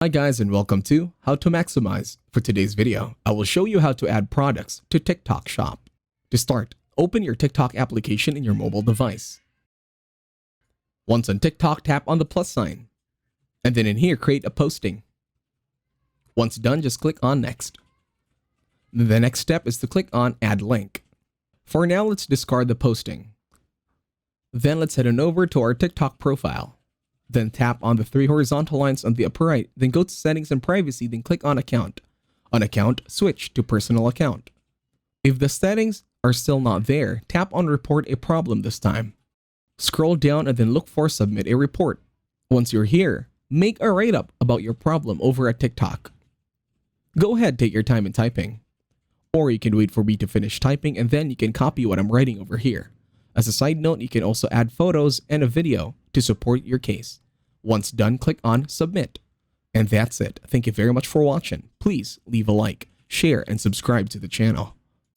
Hi guys and welcome to How to Maximize. For today's video, I will show you how to add products to TikTok Shop. To start, open your TikTok application in your mobile device. Once on TikTok, tap on the plus sign. And then in here, create a posting. Once done, just click on Next. The next step is to click on Add Link. For now, let's discard the posting. Then let's head on over to our TikTok profile. Then tap on the three horizontal lines on the upper right, then go to Settings and Privacy, then click on Account. On Account, switch to Personal Account. If the settings are still not there, tap on Report a Problem this time. Scroll down and then look for Submit a Report. Once you're here, make a write-up about your problem over at TikTok. Go ahead, take your time in typing. Or you can wait for me to finish typing and then you can copy what I'm writing over here. As a side note, you can also add photos and a video to support your case. Once done, click on Submit. And that's it. Thank you very much for watching. Please leave a like, share, and subscribe to the channel.